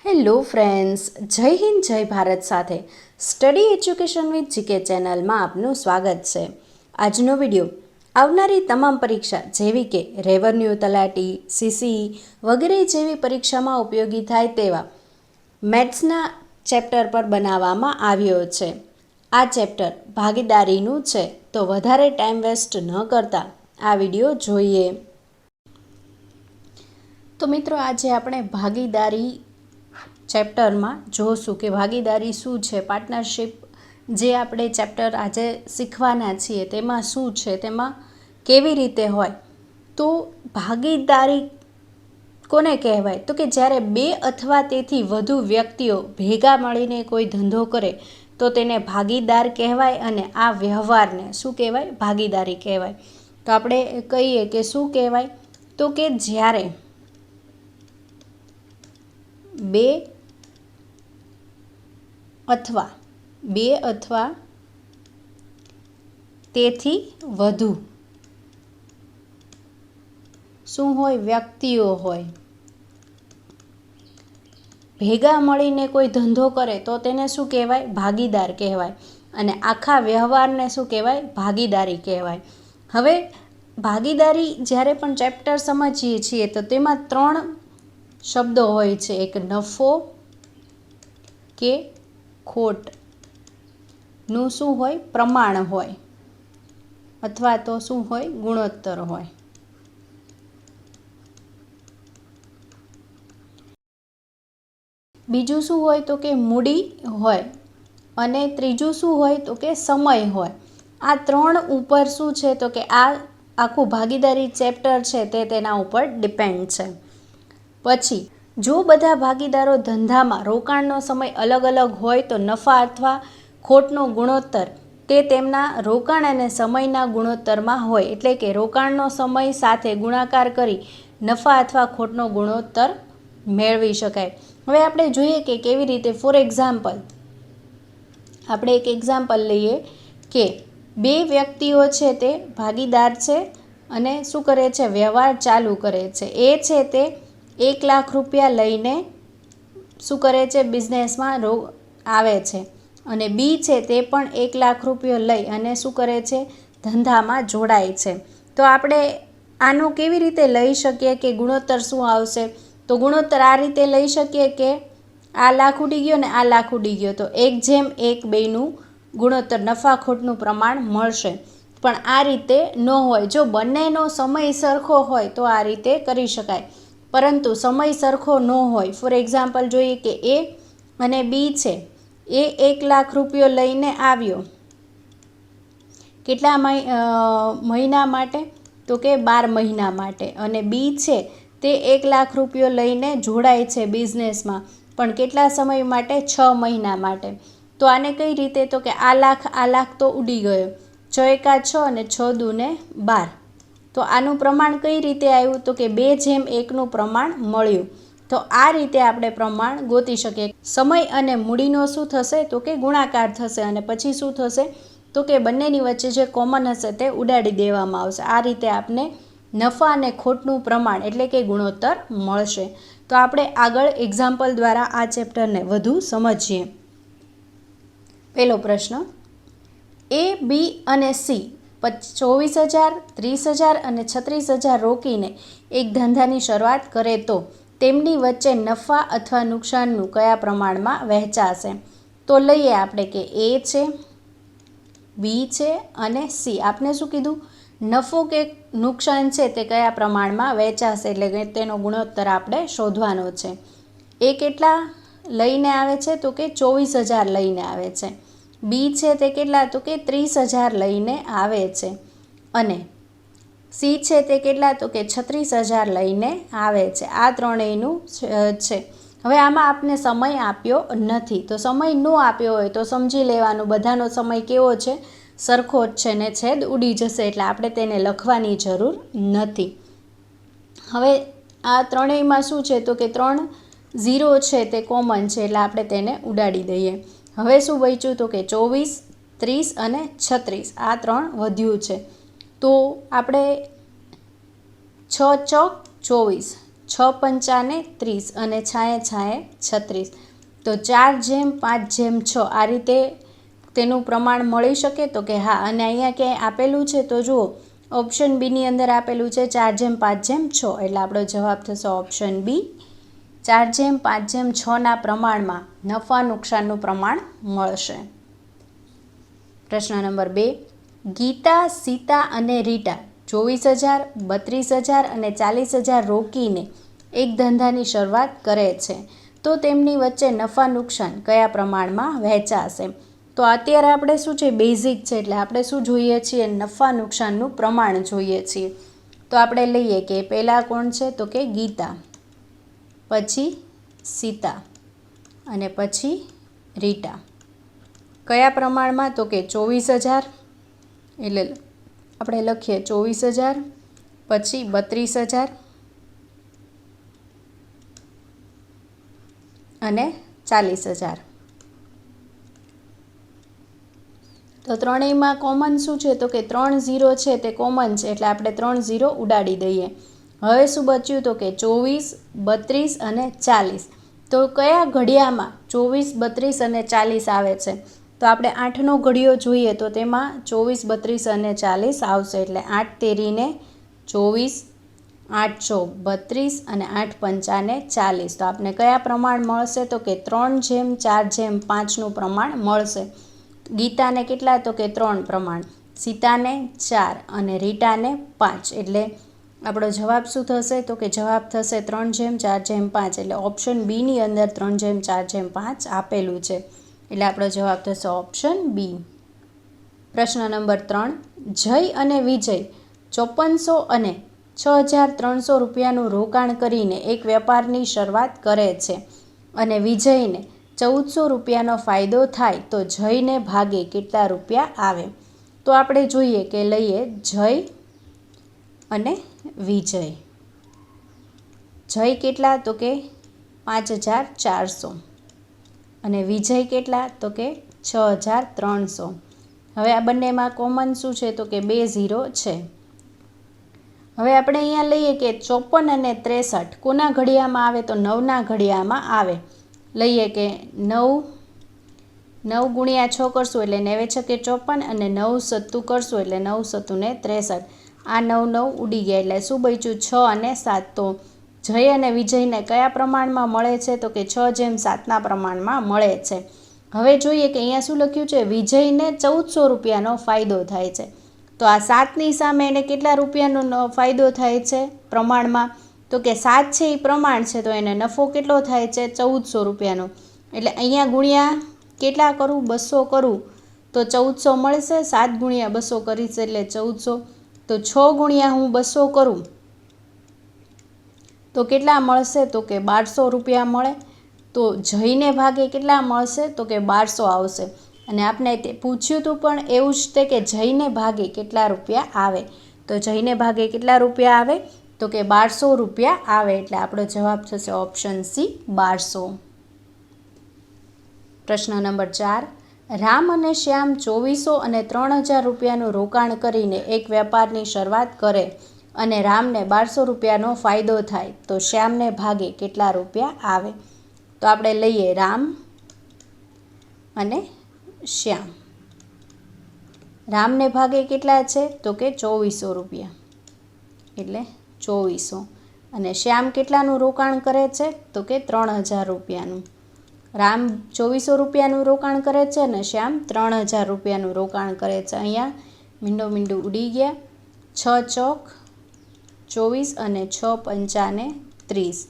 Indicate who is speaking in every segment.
Speaker 1: Hello friends, જય હિન્દ જય ભારત સાથે સ્ટડી એજ્યુકેશન વિથ જીકે ચેનલમાં આપનું સ્વાગત છે. આજનો વિડીયો આવનારી તમામ પરીક્ષા જેવી કે રેવન્યુ તલાટી, સીસીઈ વગેરે જેવી પરીક્ષામાં ઉપયોગી થાય તેવા મેથ્સના ચેપ્ટર પર બનાવવામાં આવ્યો છે. આ ચેપ્ટર ભાગીદારીનું છે, તો વધારે ટાઈમ વેસ્ટ ન કરતા આ વિડીયો જોઈએ. તો મિત્રો, આજે આપણે ભાગીદારી ચેપ્ટરમાં જોશું કે ભાગીદારી શું છે, પાર્ટનરશિપ જે આપણે ચેપ્ટર આજે શીખવાના છીએ તેમાં શું છે, તેમાં કેવી રીતે હોય. તો ભાગીદારી કોને કહેવાય? તો કે જ્યારે બે અથવા તેથી વધુ વ્યક્તિઓ ભેગા મળીને કોઈ ધંધો કરે તો તેને ભાગીદાર કહેવાય, અને આ વ્યવહારને શું કહેવાય? ભાગીદારી કહેવાય. તો આપણે કહીએ કે શું કહેવાય? તો કે જ્યારે બે અથવા તેથી વધુ શું હોય? વ્યક્તિઓ હોય, ભેગા મળીને કોઈ ધંધો કરે તો તેને શું કહેવાય? ભાગીદાર કહેવાય. અને આખા વ્યવહારને શું કહેવાય? ભાગીદારી કહેવાય. હવે ભાગીદારી જ્યારે પણ ચેપ્ટર સમજીએ છીએ તો તેમાં 3 શબ્દો હોય છે. એક નફો કે ખોટ નું શું હોય? પ્રમાણ હોય, અથવા તો શું હોય? ગુણોત્તર હોય. બીજું શું હોય? તો કે મૂડી હોય. અને ત્રીજું શું હોય? તો કે સમય હોય. આ 3 ઉપર શું છે? તો કે આ આખું ભાગીદારી ચેપ્ટર છે તે તેના ઉપર ડિપેન્ડ છે. પછી જો બધા ભાગીદારો ધંધામાં રોકાણનો સમય અલગ અલગ હોય તો નફા અથવા ખોટનો ગુણોત્તર તે તેમના રોકાણ અને સમયના ગુણોત્તરમાં હોય. એટલે કે રોકાણનો સમય સાથે ગુણાકાર કરી નફા અથવા ખોટનો ગુણોત્તર મેળવી શકાય. હવે આપણે જોઈએ કે કેવી રીતે. ફોર એક્ઝામ્પલ, આપણે એક એક્ઝામ્પલ લઈએ કે 2 વ્યક્તિઓ છે તે ભાગીદાર છે અને શું કરે છે? વ્યવહાર ચાલુ કરે છે. એ છે તે 1 લાખ રૂપિયા લઈને શું કરે છે? બિઝનેસમાં આવે છે. અને બી છે તે પણ 1 લાખ રૂપિયા લઈ અને શું કરે છે? ધંધામાં જોડાય છે. તો આપણે આનું કેવી રીતે લઈ શકીએ કે ગુણોત્તર શું આવશે? તો ગુણોત્તર આ રીતે લઈ શકીએ કે આ લાખ ઉડી ગયો ને આ લાખ ઉડી ગયો, તો 1:1 બેનું ગુણોત્તર નફા ખોટનું પ્રમાણ મળશે. પણ આ રીતે ન હોય. જો બંનેનો સમય સરખો હોય તો આ રીતે કરી શકાય, પરંતુ સમય સરખો ન હોય. ફોર એક્ઝામ્પલ જોઈએ કે એ અને બી છે, એ 1 લાખ રૂપિયો લઈને આવ્યો. કેટલા મહિના માટે? તો કે 12 મહિના માટે. અને બી છે તે 1 લાખ રૂપિયો લઈને જોડાય છે બિઝનેસમાં, પણ કેટલા સમય માટે? 6 મહિના માટે. તો આને કઈ રીતે? તો કે આ લાખ તો ઉડી ગયો. 6 એકા 6 અને 6 દૂને 12. તો આનું પ્રમાણ કઈ રીતે આવ્યું? તો કે 2:1નું પ્રમાણ મળ્યું. તો આ રીતે આપણે પ્રમાણ ગોતી શકીએ. સમય અને મૂડીનો શું થશે? તો કે ગુણાકાર થશે. અને પછી શું થશે? તો કે બંનેની વચ્ચે જે કોમન હશે તે ઉડાડી દેવામાં આવશે. આ રીતે આપને નફા અને ખોટનું પ્રમાણ એટલે કે ગુણોત્તર મળશે. તો આપણે આગળ એક્ઝામ્પલ દ્વારા આ ચેપ્ટરને વધુ સમજીએ. પહેલો પ્રશ્ન, એ, બી અને સી 24,000, 30,000 અને 36,000 રોકીને એક ધંધાની શરૂઆત કરે તો તેમની વચ્ચે નફા અથવા નુકસાનનું કયા પ્રમાણમાં વહેંચાશે? તો લઈએ આપણે કે એ છે, બી છે અને સી. આપણે શું કીધું? નફો કે નુકસાન છે તે કયા પ્રમાણમાં વહેંચાશે, એટલે કે તેનો ગુણોત્તર આપણે શોધવાનો છે. એ કેટલા લઈને આવે છે? તો કે 24,000 લઈને આવે છે. બી છે તે કેટલા? તો કે 30,000 લઈને આવે છે. અને સી છે તે કેટલા? તો કે 36,000 લઈને આવે છે. આ ત્રણેયનું છે. હવે આમાં આપને સમય આપ્યો નથી, તો સમય ન આપ્યો હોય તો સમજી લેવાનું બધાનો સમય કેવો છે? સરખો જ છે ને છેદ ઉડી જશે, એટલે આપણે તેને લખવાની જરૂર નથી. હવે આ ત્રણેયમાં શું છે? તો કે 3 0 છે તે કોમન છે, એટલે આપણે તેને ઉડાડી દઈએ. હવે શું બચ્યું? તો કે 24, 30 અને 36 આ 3 વધ્યું છે. તો આપણે 6 ચોક 24, 6 પંચાને 30 અને છાંયે છાંયે 36. તો 4:5:6 આ રીતે તેનું પ્રમાણ મળી શકે? તો કે હા. અને અહીંયા ક્યાંય આપેલું છે તો જુઓ, ઓપ્શન બીની અંદર આપેલું છે 4:5:6, એટલે આપણો જવાબ થશે ઓપ્શન બી. 4:5:6ના પ્રમાણમાં નફા નુકસાનનું પ્રમાણ મળશે. પ્રશ્ન નંબર 2. ગીતા, સીતા અને રીટા 24,000, 32,000 અને 40,000 રોકીને એક ધંધાની શરૂઆત કરે છે. તો તેમની વચ્ચે નફા નુકસાન કયા પ્રમાણમાં વહેંચાશે? તો અત્યારે આપણે શું છે, બેઝિક છે, એટલે આપણે શું જોઈએ છીએ? નફા નુકસાનનું પ્રમાણ જોઈએ છીએ. તો આપણે લઈએ કે પહેલાં કોણ છે? તો કે ગીતા, પછી સીતા અને પછી રીટા. કયા પ્રમાણમાં? તો કે 24,000, એટલે આપણે લખીએ 24,000, પછી 32,000 અને 40,000. તો ત્રણેયમાં કોમન શું છે? તો કે 3 0 છે તે કોમન છે, એટલે આપણે 3 0 ઉડાડી દઈએ. હવે શું બચ્યું? તો કે 24, 32 અને 40. તો કયા ઘડિયામાં 24, 32 અને 40 આવે છે? તો આપણે 8નો ઘડિયો જોઈએ તો તેમાં 24, 32 અને 40 આવશે, એટલે 8 તેરીને 24, 8 ચોક 32 અને 8 પંચાને 40. તો આપણે કયા પ્રમાણ મળશે? તો કે 3:4:5નું પ્રમાણ મળશે. ગીતાને કેટલા? તો કે 3 પ્રમાણ, સીતાને 4 અને રીટાને 5. એટલે આપણો જવાબ શું થશે? તો કે જવાબ થશે 3:4:5. એટલે ઓપ્શન બીની અંદર 3:4:5 આપેલું છે, એટલે આપણો જવાબ થશે ઓપ્શન બી. પ્રશ્ન નંબર 3. જય અને વિજય 5400 અને 6,300 રૂપિયાનું રોકાણ કરીને એક વેપારની શરૂઆત કરે છે અને વિજયને 1,400 રૂપિયાનો ફાયદો થાય તો જયને ભાગે કેટલા રૂપિયા આવે? તો આપણે જોઈએ કે લઈએ જય અને વિજય. જય કેટલા? તો કે 5,400 અને વિજય કેટલા? તો કે 6,300. હવે આ બંનેમાં કોમન શું છે? તો કે 2 0 છે. હવે આપણે અહીંયા લઈએ કે 54 અને 63 કોના ઘડિયામાં આવે? તો 9ના ઘડિયામાં આવે. લઈએ કે 9 ગુણ્યા 6 કરશું એટલે 9 છકે 54 અને 9 સત્તું કરશું એટલે 9 સત્તુને 63. આ 9 9 ઉડી ગયા એટલે શું બચ્યું? 6 અને 7. તો જય અને વિજયને કયા પ્રમાણમાં મળે છે? તો કે 6:7ના પ્રમાણમાં મળે છે. હવે જોઈએ કે અહીંયા શું લખ્યું છે? વિજયને 1,400 રૂપિયાનો ફાયદો થાય છે. તો આ 7ની સામે એને કેટલા રૂપિયાનો ફાયદો થાય છે પ્રમાણમાં? તો કે 7 છે એ પ્રમાણ છે, તો એને નફો કેટલો થાય છે? 1,400 રૂપિયાનો. એટલે અહીંયા ગુણ્યા કેટલા કરું? 200 કરું તો 1,400 મળશે. 7 ગુણ્યા 200 કરીશ એટલે 1,400. તો 6 ગુણ્યા હું 200 કરું તો કેટલા મળશે? તો કે 1,200 રૂપિયા મળે. તો જઈને ભાગે કેટલા મળશે? તો કે 1,200 આવશે. અને આપણે તે પૂછ્યું હતું પણ એવું જ તે કે જઈને ભાગે કેટલા રૂપિયા આવે? તો જઈને ભાગે કેટલા રૂપિયા આવે? તો કે 1,200 રૂપિયા આવે. એટલે આપણો જવાબ થશે ઓપ્શન સી, 1,200. પ્રશ્ન નંબર 4. રામ અને શ્યામ 2,400 અને 3,000 રૂપિયાનું રોકાણ કરીને એક વેપારની શરૂઆત કરે અને રામને 1,200 રૂપિયાનો ફાયદો થાય તો શ્યામને ભાગે કેટલા રૂપિયા આવે? તો આપણે લઈએ રામ અને શ્યામ. રામને ભાગે કેટલા છે? તો કે 2,400 રૂપિયા, એટલે 2,400. અને શ્યામ કેટલાનું રોકાણ કરે છે? તો કે 3,000 રૂપિયાનું. રામ 2,400 રૂપિયાનું રોકાણ કરે છે અને શ્યામ 3,000 રૂપિયાનું રોકાણ કરે છે. અહીંયા મીંડું ઉડી ગયા. 6 ચોક 24 અને 6 પંચાને 30,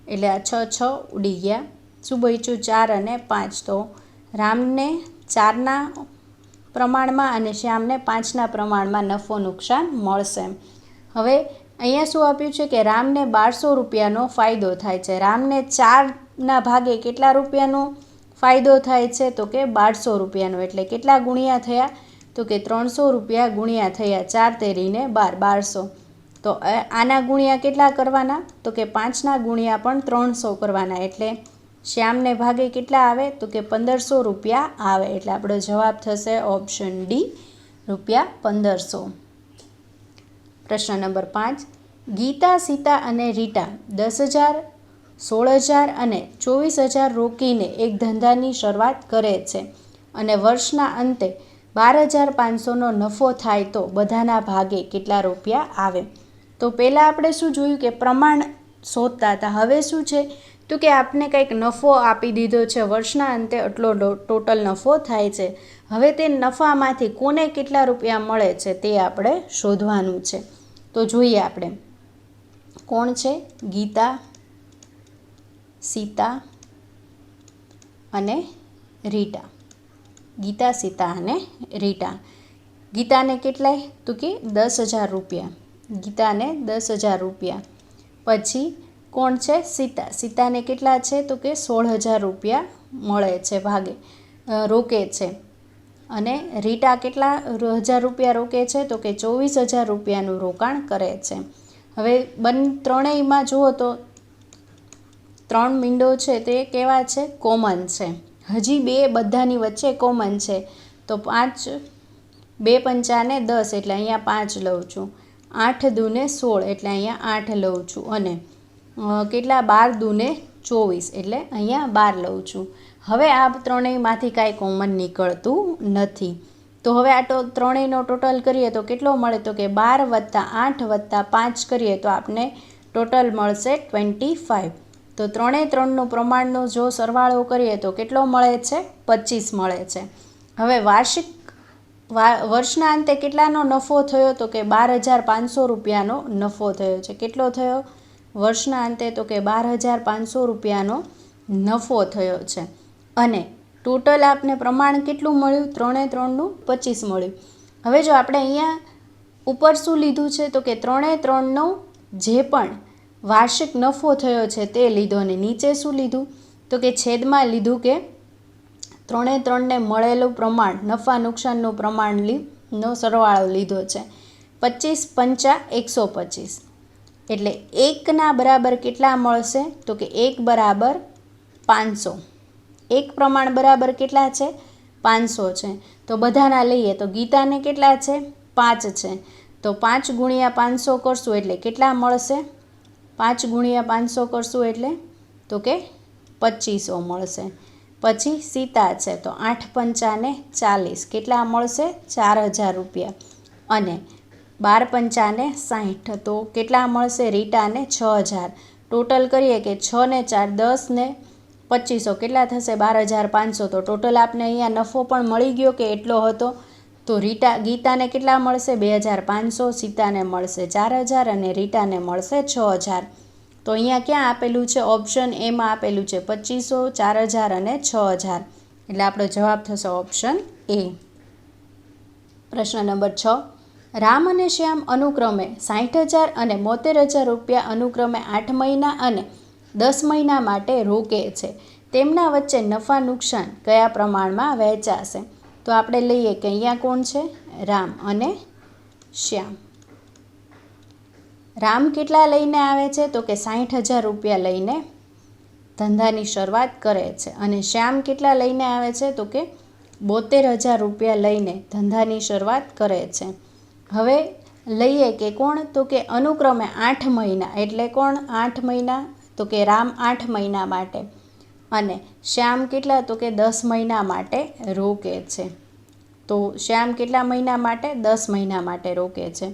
Speaker 1: એટલે આ 6 ઉડી ગયા. શું બચ્યું? 4 અને 5. તો રામને 4ના પ્રમાણમાં અને શ્યામને 5ના પ્રમાણમાં નફો નુકસાન મળશે. હવે અહીંયા શું આપ્યું છે કે રામને 1,200 રૂપિયાનો ફાયદો થાય છે. રામને 4ના ભાગે કેટલા રૂપિયાનો ફાયદો થાય છે? તો કે 1,200 રૂપિયાનો. એટલે કેટલા ગુણ્યા થયા? તો કે 300 રૂપિયા ગુણ્યા થયા. 4 તેરીને 12, 1,200. તો આના ગુણ્યા કેટલા કરવાના? તો કે 5ના ગુણ્યા પણ 300 કરવાના. એટલે શ્યામને ભાગે કેટલા આવે? તો કે 1,500 રૂપિયા આવે. એટલે આપણો જવાબ થશે ઓપ્શન ડી, ₹1,500. પ્રશ્ન નંબર 5. ગીતા, સીતા અને રીટા 10,000, 16,000 અને 24,000 રોકીને એક ધંધાની શરૂઆત કરે છે અને વર્ષના અંતે 12,500નો નફો થાય તો બધાના ભાગે કેટલા રૂપિયા આવે? તો પહેલાં આપણે શું જોયું કે પ્રમાણ શોધતા હતા. હવે શું છે તો કે આપને કંઈક નફો આપી દીધો છે, વર્ષના અંતે આટલો ટોટલ નફો થાય છે. હવે તે નફામાંથી કોને કેટલા રૂપિયા મળે છે તે આપણે શોધવાનું છે. તો જોઈએ આપણે કોણ છે? ગીતા, સીતા અને રીટા. ગીતા, સીતા અને રીટા. ગીતાને કેટલાય તો કે 10,000 રૂપિયા. ગીતાને 10,000 રૂપિયા. પછી કોણ છે? સીતા. સીતાને કેટલા છે તો કે 16,000 રૂપિયા મળે છે ભાગે, રોકે છે. અને રીટા કેટલા હજાર રૂપિયા રોકે છે તો કે 24,000 રૂપિયાનું રોકાણ કરે છે. હવે ત્રણેયમાં જુઓ તો 3 મીંડો છે તે કેવા છે? કોમન છે. હજી બે બધાની વચ્ચે કોમન છે. તો 5, 2 પંચાને 10 એટલે અહીંયા 5 લઉં છું. 8 દૂને 16 એટલે અહીંયા 8 લઉં છું. અને કેટલા? 12 દૂને 24 એટલે અહીંયા 12 લઉં છું. હવે આ ત્રણેયમાંથી કાંઈ કોમન નીકળતું નથી. તો હવે આ ત્રણેયનો ટોટલ કરીએ તો કેટલો મળે? તો કે 12 + 8 + 5 કરીએ તો આપને ટોટલ મળશે 25. તો 3નું પ્રમાણનો જો સરવાળો કરીએ તો કેટલો મળે છે? 25 મળે છે. હવે વર્ષના અંતે કેટલાનો નફો થયો? તો કે 12,500 રૂપિયાનો નફો થયો છે. કેટલો થયો વર્ષના અંતે? તો કે 12,500 રૂપિયાનો નફો થયો છે. અને ટોટલ આપને પ્રમાણ કેટલું મળ્યું? 3નું 25 મળ્યું. હવે જો આપણે અહીંયા ઉપર શું લીધું છે તો કે 3નો જે પણ વાર્ષિક નફો થયો છે તે લીધો. અને નીચે શું લીધું તો કે છેદમાં લીધું કે 3ને મળેલું પ્રમાણ, નફા નુકસાનનું પ્રમાણનો સરવાળો લીધો છે. 25 × 5 = 125. એટલે 1ના બરાબર કેટલા મળશે? તો કે 1 = 500. એક પ્રમાણ બરાબર કેટલા છે? 500 છે. તો બધાના લઈએ તો ગીતાને કેટલા છે? 5 છે. તો 5 × 500 કરશું એટલે કેટલા મળશે? 5 × 500 કરશું એટલે તો કે 2500 મળશે. પછી સીતા છે તો 8 પંચાને 40 કેટલા મળશે? 4,000 રૂપિયા. અને 12 પંચાને 60 તો કેટલા મળશે? રીટાને 6,000. ટોટલ કરીએ કે 6 ને 4 10 ને 2500 કેટલા થશે? 12,500. તો ટોટલ આપને અહીંયા નફો પણ મળી ગયો કે એટલો હતો. તો ગીતાને કેટલા મળશે? 2,500, સીતાને મળશે 4,000 અને રીટાને મળશે 6,000. તો અહીંયા ક્યાં આપેલું છે? ઓપ્શન એમાં આપેલું છે 2500, 4,000 અને 6,000. એટલે આપણો જવાબ થશે ઓપ્શન એ. પ્રશ્ન નંબર 6. રામ અને શ્યામ અનુક્રમે 60,000 અને 72,000 રૂપિયા અનુક્રમે 8 મહિના અને 10 મહિના માટે રોકે છે. તેમના વચ્ચે નફા નુકસાન કયા પ્રમાણમાં વહેંચાશે? તો આપણે લઈએ કે અહીંયા કોણ છે? રામ અને શ્યામ. રામ કેટલા લઈને આવે છે? તો કે 60,000 રૂપિયા લઈને ધંધાની શરૂઆત કરે છે. અને શ્યામ કેટલા લઈને આવે છે? તો કે 72,000 રૂપિયા લઈને ધંધાની શરૂઆત કરે છે. હવે લઈએ કે કોણ? તો કે અનુક્રમે 8 મહિના એટલે કોણ? 8 મહિના તો કે રામ 8 મહિના માટે અને શ્યામ કેટલા? તો કે 10 મહિના માટે રોકે છે. તો શ્યામ કેટલા મહિના માટે? 10 મહિના માટે રોકે છે.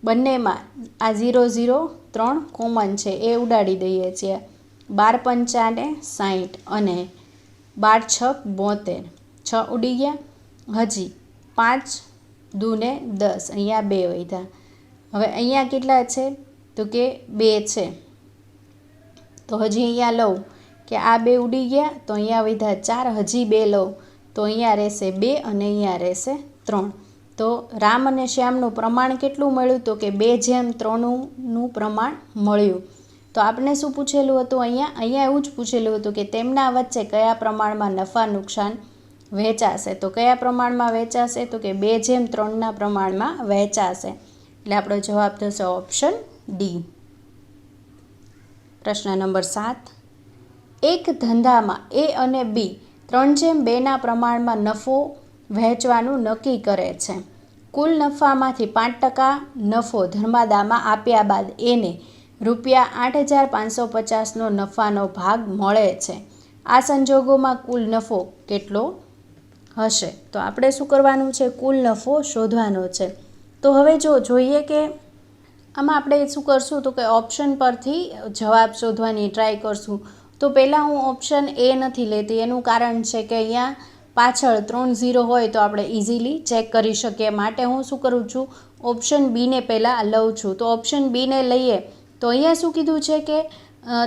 Speaker 1: બંનેમાં આ 0, 0, 3 કોમન છે એ ઉડાડી દઈએ છીએ. 12 પંચાને 60 અને 12 × 6 = 72. 6 ઉડી ગયા. હજી 5 દૂને 10 અહીંયા 2 વધ્યા. હવે અહીંયા કેટલા છે? તો કે 2 છે. તો હજી અહીંયા લઉં કે આ 2 ઉડી ગયા તો અહીંયા વધ્યા 4. હજી 2 લઉં તો અહીંયા રહેશે 2 અને અહીંયા રહેશે 3. તો રામ અને શ્યામનું પ્રમાણ કેટલું મળ્યું? તો કે 2:3નું પ્રમાણ મળ્યું. તો આપણે શું પૂછેલું હતું? અહીંયા એવું જ પૂછેલું હતું કે તેમના વચ્ચે કયા પ્રમાણમાં નફા નુકસાન વહેંચાશે? તો કયા પ્રમાણમાં વહેંચાશે? તો કે 2:3ના પ્રમાણમાં વહેંચાશે. એટલે આપણો જવાબ થશે ઓપ્શન ડી. પ્રશ્ન નંબર 7. એક ધંધામાં એ અને બી 3:2ના પ્રમાણમાં નફો વહેંચવાનું નક્કી કરે છે કુલ નફામાંથી 5% નફો ધર્માદામાં આપ્યા બાદ એને ₹8,550નો નફાનો ભાગ મળે છે. આ સંજોગોમાં કુલ નફો કેટલો હશે? તો આપણે શું કરવાનું છે? કુલ નફો શોધવાનો છે. તો હવે જોઈએ કે આમાં આપણે શું કરશું તો કે ઓપ્શન પરથી જવાબ શોધવાની ટ્રાય કરશું. તો પહેલાં હું ઓપ્શન એ નથી લેતી, એનું કારણ છે કે અહીંયા પાછળ 3 0 હોય તો આપણે ઇઝીલી ચેક કરી શકીએ, માટે હું શું કરું છું? ઓપ્શન બીને પહેલાં લઉં છું. તો ઓપ્શન બીને લઈએ તો અહીંયા શું કીધું છે કે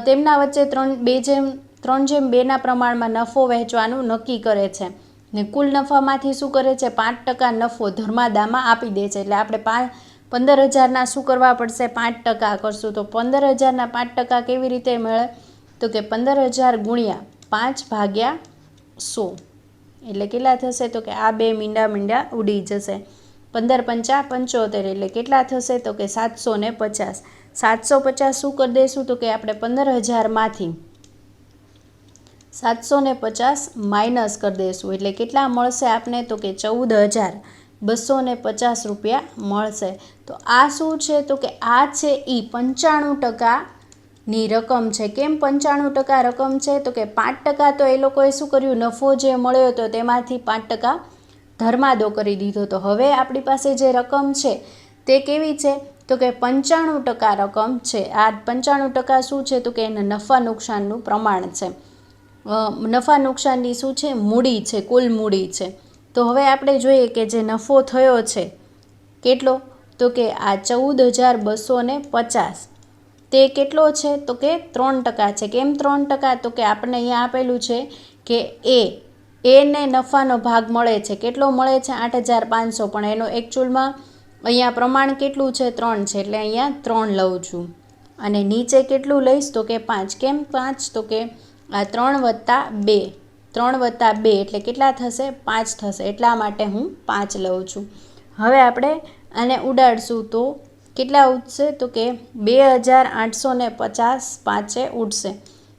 Speaker 1: તેમના વચ્ચે 3:2ના પ્રમાણમાં નફો વહેંચવાનું નક્કી કરે છે ને કુલ નફામાંથી શું કરે છે? 5% નફો ધર્માદામાં આપી દે છે. એટલે આપણે 15,000ના શું કરવા પડશે? 5% કરશું. તો 15,000ના 5% કેવી રીતે મળે? તો કે 15,000 ગુણ્યા 5/100 એટલે કેટલા થશે? તો કે આ 2 મીંડા ઉડી જશે. 15 × 5 = 75 એટલે કેટલા થશે? તો કે 750. 750 શું કરી દઈશું? તો કે આપણે 15,000માંથી 750 માઇનસ કરી દઈશું. એટલે કેટલા મળશે આપને? તો કે 14,250 રૂપિયા મળશે. તો આ શું છે? તો કે આ છે એ 95%ની રકમ છે. કેમ 95% રકમ છે? તો કે 5% તો એ લોકોએ શું કર્યું? નફો જે મળ્યો હતો તેમાંથી 5% ધર્માદો કરી દીધો. તો હવે આપણી પાસે જે રકમ છે તે કેવી છે? તો કે 95% રકમ છે. આ 95% શું છે? તો કે એના નફા નુકસાનનું પ્રમાણ છે. નફા નુકસાનની શું છે? મૂડી છે, કુલ મૂડી છે. તો હવે આપણે જોઈએ કે જે નફો થયો છે કેટલો? તો કે આ 14,250 તે કેટલો છે? તો કે 3% છે. કેમ 3%? તો કે આપણે અહીંયા આપેલું છે કે એને નફાનો ભાગ મળે છે. કેટલો મળે છે? 8,500, પણ એનો એકચ્યુઅલમાં અહીંયા પ્રમાણ કેટલું છે? 3 છે. એટલે અહીંયા 3 લઉં છું. અને નીચે કેટલું લઈશ? તો કે 5. કેમ 5? તો કે આ 3 + 2 એટલે કેટલા થશે? 5 થશે. એટલા માટે હું 5 લઉં છું. હવે આપણે આને ઉડાડશું તો કેટલા ઉઠશે? તો કે 2,850 પાંચે ઉઠશે.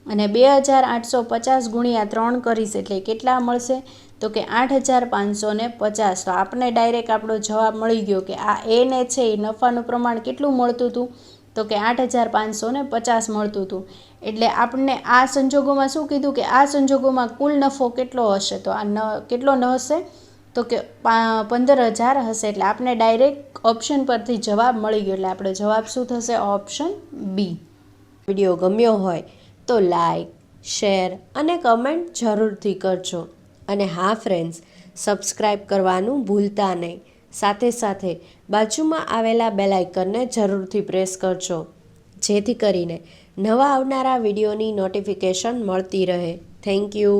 Speaker 1: અને 2,850 ગુણ્યા 3 કરીશ એટલે કેટલા મળશે? તો કે 8,550. તો આપણે ડાયરેક્ટ આપણો જવાબ મળી ગયો કે આ એને છે એ નફાનું પ્રમાણ કેટલું મળતું હતું? તો કે 8,550 મળતું હતું. એટલે આપણને આ સંજોગોમાં શું કીધું? કે આ સંજોગોમાં કુલ નફો કેટલો હશે? તો આ કેટલો ન હશે? તો કે 15,000 હશે. એટલે આપણે ડાયરેક્ટ ઓપ્શન પરથી જવાબ મળી ગયો. એટલે આપણો જવાબ શું થશે? Option B.
Speaker 2: વિડીયો ગમ્યો હોય તો લાઈક, શેર અને કમેન્ટ જરૂરથી કરજો. અને હા ફ્રેન્ડ્સ, સબસ્ક્રાઈબ કરવાનું ભૂલતા નહીં. સાથે સાથે બાજુમાં આવેલા બેલ આઇકનને જરૂરથી પ્રેસ કરજો, જેથી કરીને નવા આવનારા વિડીયોની નોટિફિકેશન મળતી રહે. Thank you.